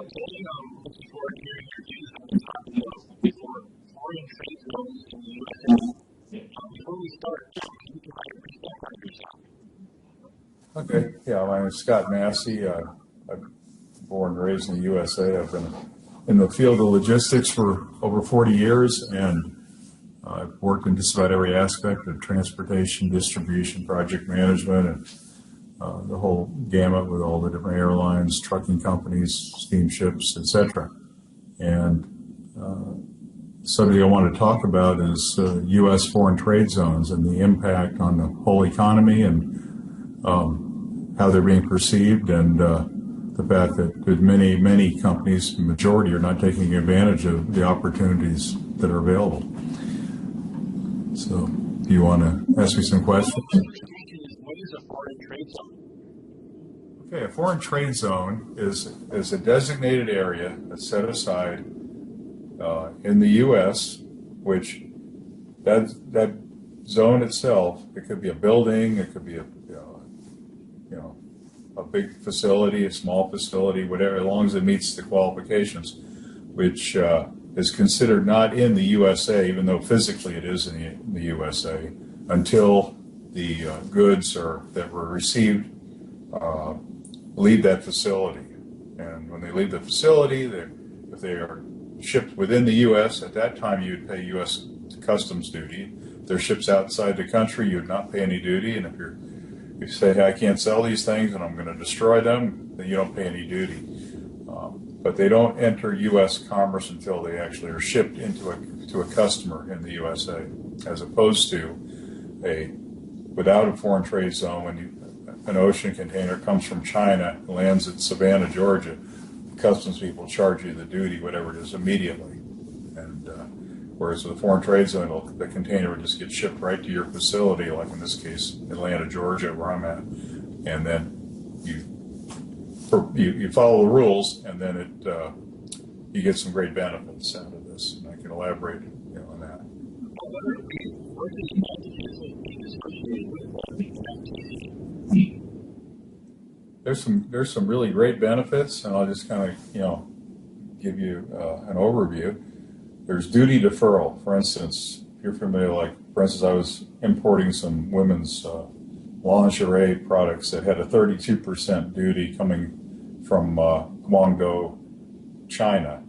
Looking forward to hearing your views on the topic of foreign trade zones in the U.S.A. Before we start, can you provide a brief background of yourself? Okay, yeah, my name is Scott Massie. I'm born and raised in the U.S.A. I've been in the field of logistics for over 40 years, and I've worked in just about every aspect of transportation, distribution, project management, and the whole gamut with all the different airlines, trucking companies, steamships, etc. And the subject I want to talk about is U.S. foreign trade zones and the impact on the whole economy and how they're being perceived, and the fact that many companies, the majority, are not taking advantage of the opportunities that are available. So, do you want to ask me some questions? What is a foreign trade zone? Okay, a foreign trade zone is a designated area that's set aside in the U.S., which that zone itself, it could be a building, it could be a big facility, a small facility, whatever, as long as it meets the qualifications, which is considered not in the U.S.A., even though physically it is in the U.S.A., until the goods that were received leave that facility. And when they leave the facility, if they are shipped within the U.S., at that time you would pay U.S. customs duty. If they're ships outside the country, you would not pay any duty. And if you say, hey, I can't sell these things and I'm going to destroy them, then you don't pay any duty. But they don't enter U.S. commerce until they actually are shipped to a customer in the U.S.A., as opposed to without a foreign trade zone. When an ocean container comes from China, lands at Savannah, Georgia, the customs people charge you the duty, whatever it is, immediately. And whereas with a foreign trade zone, the container would just get shipped right to your facility, like in this case, Atlanta, Georgia, where I'm at, and then you follow the rules, and then you get some great benefits out of this. And I can elaborate on that. There's some really great benefits, and I'll just kind of give you an overview. There's duty deferral. For instance, if you're familiar, for instance, I was importing some women's lingerie products that had a 32% duty coming from Guangdong, China,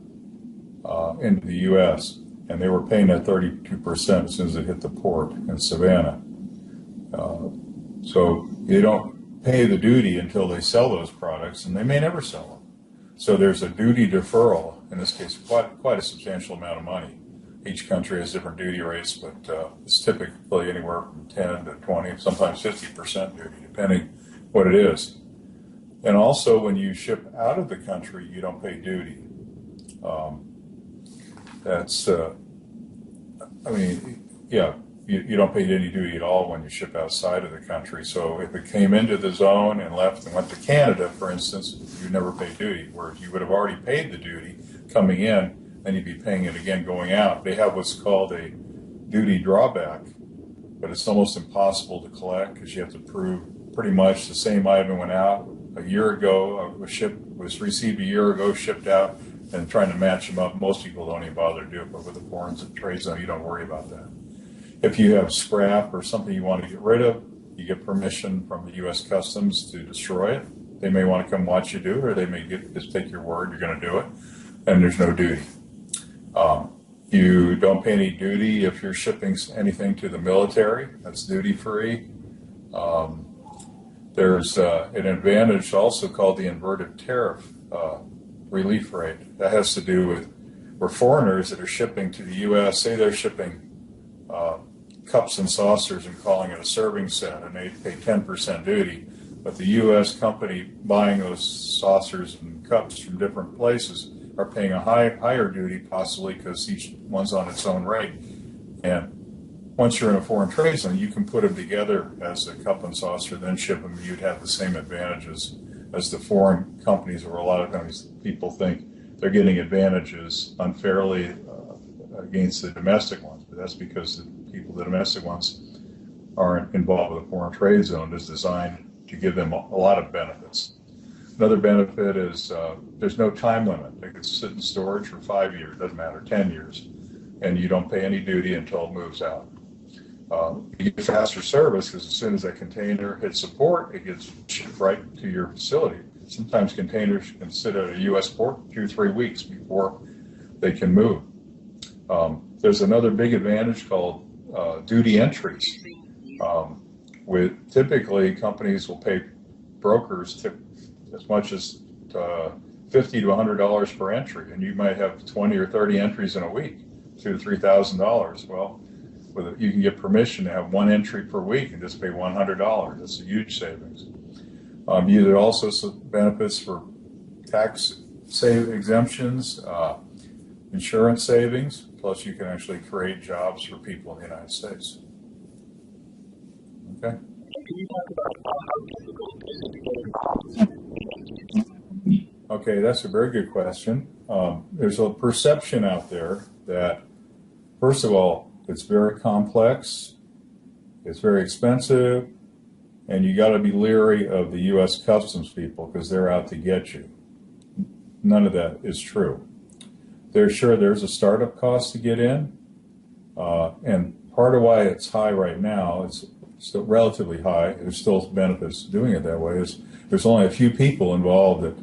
into the U.S., and they were paying that 32% as soon as it hit the port in Savannah. So they don't pay the duty until they sell those products, and they may never sell them. So there's a duty deferral, in this case, quite a substantial amount of money. Each country has different duty rates, but it's typically anywhere from 10 to 20, sometimes 50% duty, depending what it is. And also, when you ship out of the country, you don't pay duty. You don't pay any duty at all when you ship outside of the country. So if it came into the zone and left and went to Canada, for instance, you never pay duty, whereas you would have already paid the duty coming in, then you'd be paying it again going out. They have what's called a duty drawback, but it's almost impossible to collect because you have to prove pretty much the same item went out a year ago, was received a year ago, shipped out, and trying to match them up. Most people don't even bother to do it, but with the foreign trade zone, you don't worry about that. If you have scrap or something you want to get rid of, you get permission from the U.S. Customs to destroy it. They may want to come watch you do it, or they may just take your word you're going to do it, and there's no duty. You don't pay any duty if you're shipping anything to the military. That's duty-free. There's an advantage also called the inverted tariff relief rate. That has to do with where foreigners that are shipping to the U.S., say they're shipping cups and saucers and calling it a serving set, and they pay 10% duty, but the U.S. company buying those saucers and cups from different places are paying a higher duty, possibly because each one's on its own rate. And once you're in a foreign trade zone, you can put them together as a cup and saucer, then ship them. You'd have the same advantages as the foreign companies, where a lot of times people think they're getting advantages unfairly against the domestic ones. But that's because the domestic ones aren't involved with a foreign trade zone. It's designed to give them a lot of benefits. Another benefit is there's no time limit. They can sit in storage for 5 years, doesn't matter, 10 years, and you don't pay any duty until it moves out. You get faster service because as soon as that container hits the port, it gets shipped right to your facility. Sometimes containers can sit at a U.S. port 2 or 3 weeks before they can move. There's another big advantage called duty entries. With typically companies will pay brokers as much as $50 to $100 per entry, and you might have 20 or 30 entries in a week, $2,000 to $3,000. Well, you can get permission to have one entry per week and just pay $100. That's a huge savings. There are also some benefits for tax exemptions, insurance savings, plus you can actually create jobs for people in the United States. Okay. Can you talk about how difficult it is to get involved? Okay, that's a very good question. There's a perception out there that, first of all, it's very complex, it's very expensive, and you got to be leery of the U.S. Customs people because they're out to get you. None of that is true. There's a startup cost to get in, and part of why it's high right now, it's still relatively high, there's still benefits to doing it that way, is there's only a few people involved.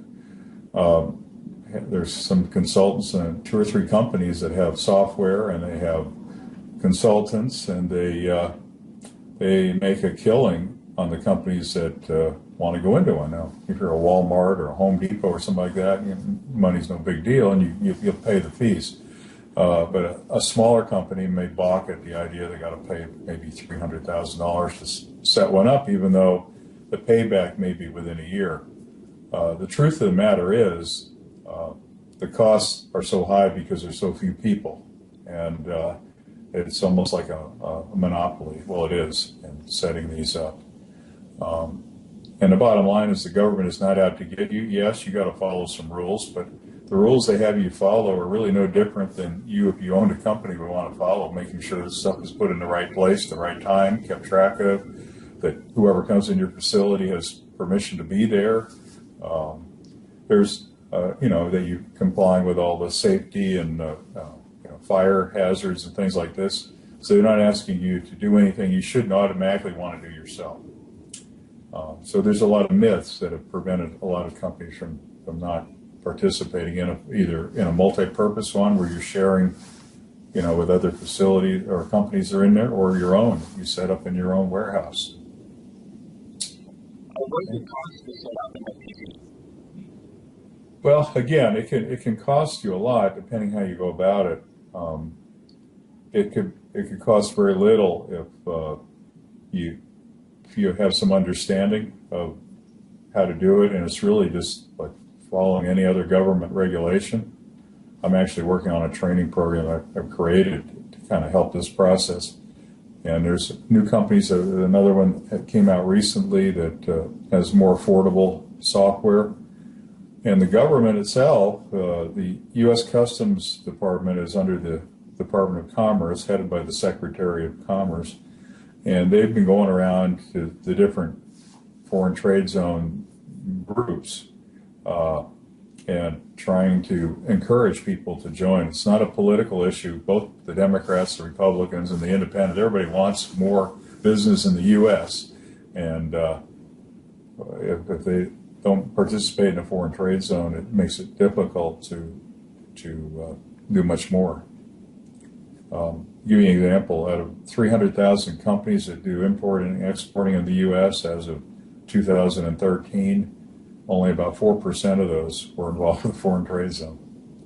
There's some consultants and 2 or 3 companies that have software, and they have consultants, and they make a killing on the companies that want to go into one. Now, if you're a Walmart or a Home Depot or something like that, money's no big deal, and you'll pay the fees. But a smaller company may balk at the idea they got to pay maybe $300,000 to set one up, even though the payback may be within a year. The truth of the matter is the costs are so high because there's so few people, and it's almost like a monopoly. Well, it is in setting these up. And the bottom line is the government is not out to get you. Yes, you got to follow some rules, but the rules they have you follow are really no different than you, if you owned a company, would want to follow, making sure that stuff is put in the right place, the right time, kept track of, that whoever comes in your facility has permission to be there. That you're complying with all the safety and fire hazards and things like this. So they're not asking you to do anything you shouldn't automatically want to do yourself. So there's a lot of myths that have prevented a lot of companies from not participating in either in a multi-purpose one where you're sharing, with other facilities or companies that are in there, or your own. You set up in your own warehouse. What does it cost to set up an FPV? Well, again, it can cost you a lot depending how you go about it. It could cost very little if you have some understanding of how to do it, and it's really just like following any other government regulation. I'm actually working on a training program I've created to kind of help this process. And there's new companies, another one that came out recently that has more affordable software. And the government itself, the U.S. Customs Department is under the Department of Commerce, headed by the Secretary of Commerce. And they've been going around to the different foreign trade zone groups and trying to encourage people to join. It's not a political issue. Both the Democrats, the Republicans, and the Independents, everybody wants more business in the U.S. And if they don't participate in a foreign trade zone, it makes it difficult to do much more. Give you an example. Out of 300,000 companies that do importing and exporting in the U.S. as of 2013, only about 4% of those were involved with the foreign trade zone.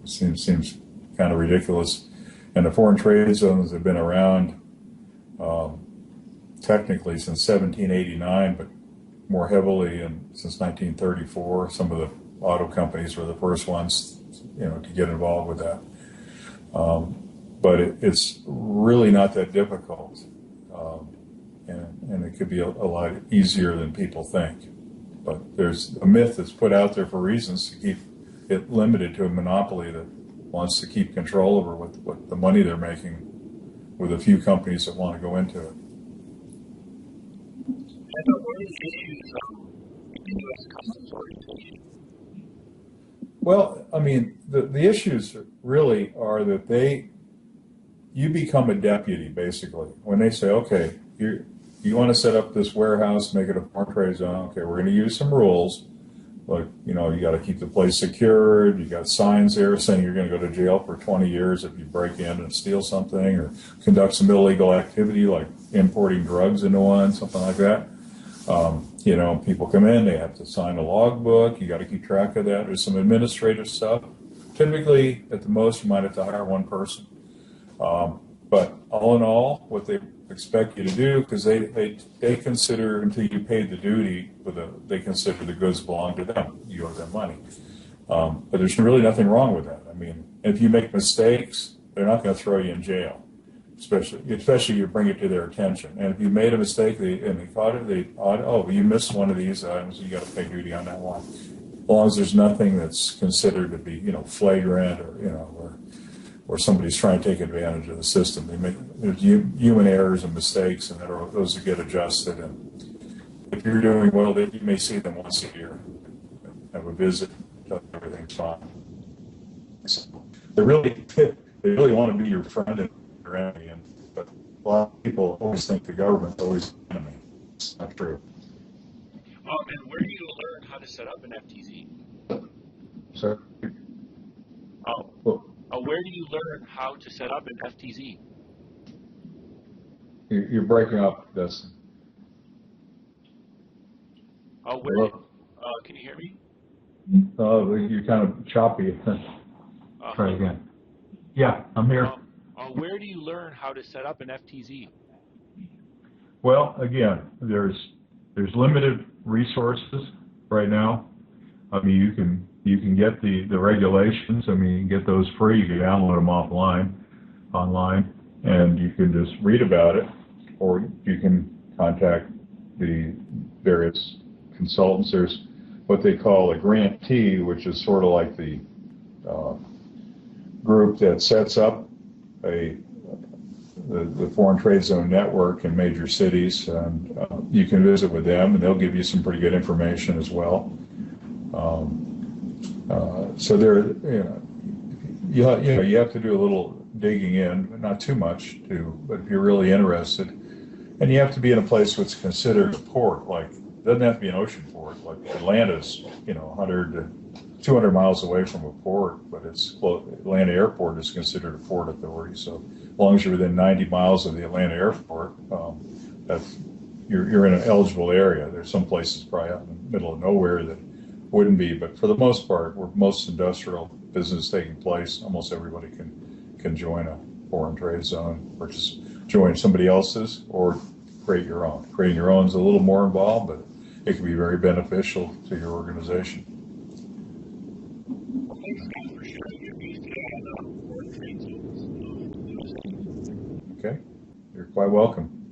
It seems kind of ridiculous. And the foreign trade zones have been around technically since 1789, but more heavily since 1934. Some of the auto companies were the first ones, to get involved with that. But it's really not that difficult, and it could be a lot easier than people think. But there's a myth that's put out there for reasons to keep it limited to a monopoly that wants to keep control over what the money they're making with a few companies that want to go into it. And what are the issues with the U.S. Customs organization? Well, I mean, the issues really are that you become a deputy basically when they say, okay, you want to set up this warehouse, make it a foreign trade zone. Okay, we're going to use some rules. Like, you know, you got to keep the place secured. You got signs there saying you're going to go to jail for 20 years if you break in and steal something or conduct some illegal activity like importing drugs into one, something like that. You know, people come in, they have to sign a logbook. You got to keep track of that. There's some administrative stuff. Typically, at the most, you might have to hire one person. But all in all, what they expect you to do, because they consider until you paid the duty, they consider the goods belong to them. You owe them money. But there's really nothing wrong with that. I mean, if you make mistakes, they're not going to throw you in jail. Especially you bring it to their attention. And if you made a mistake and they caught it, oh, you missed one of these items, you got to pay duty on that one. As long as there's nothing that's considered to be, you know, flagrant or, you know, or somebody's trying to take advantage of the system. There's human errors and mistakes, and those get adjusted. And if you're doing well, you may see them once a year, have a visit, tell them everything's fine. So they really want to be your friend and your enemy. But a lot of people always think the government's always the enemy. It's not true. And where do you learn how to set up an FTZ? So, Where do you learn how to set up an FTZ? you're breaking up, Dustin. Can you hear me? You're kind of choppy. Try again. Yeah, I'm here. Where do you learn how to set up an FTZ? Well, again, there's limited resources right now. I mean, you can get the regulations. I mean, you can get those free. You can download them online, and you can just read about it, or you can contact the various consultants. There's what they call a grantee, which is sort of like the group that sets up the foreign trade zone network in major cities, and you can visit with them, and they'll give you some pretty good information as well. So there, you have to do a little digging in, not too much, but if you're really interested, and you have to be in a place that's considered a port. Like, it doesn't have to be an ocean port. Like Atlanta's, 100 to 200 miles away from a port, but it's close. Atlanta Airport is considered a port authority. So as long as you're within 90 miles of the Atlanta Airport, you're in an eligible area. There's some places probably out in the middle of nowhere that wouldn't be, but for the most part, where most industrial business taking place, almost everybody can join a foreign trade zone, or just join somebody else's, or create your own. Creating your own is a little more involved, but it can be very beneficial to your organization. Okay, you're quite welcome.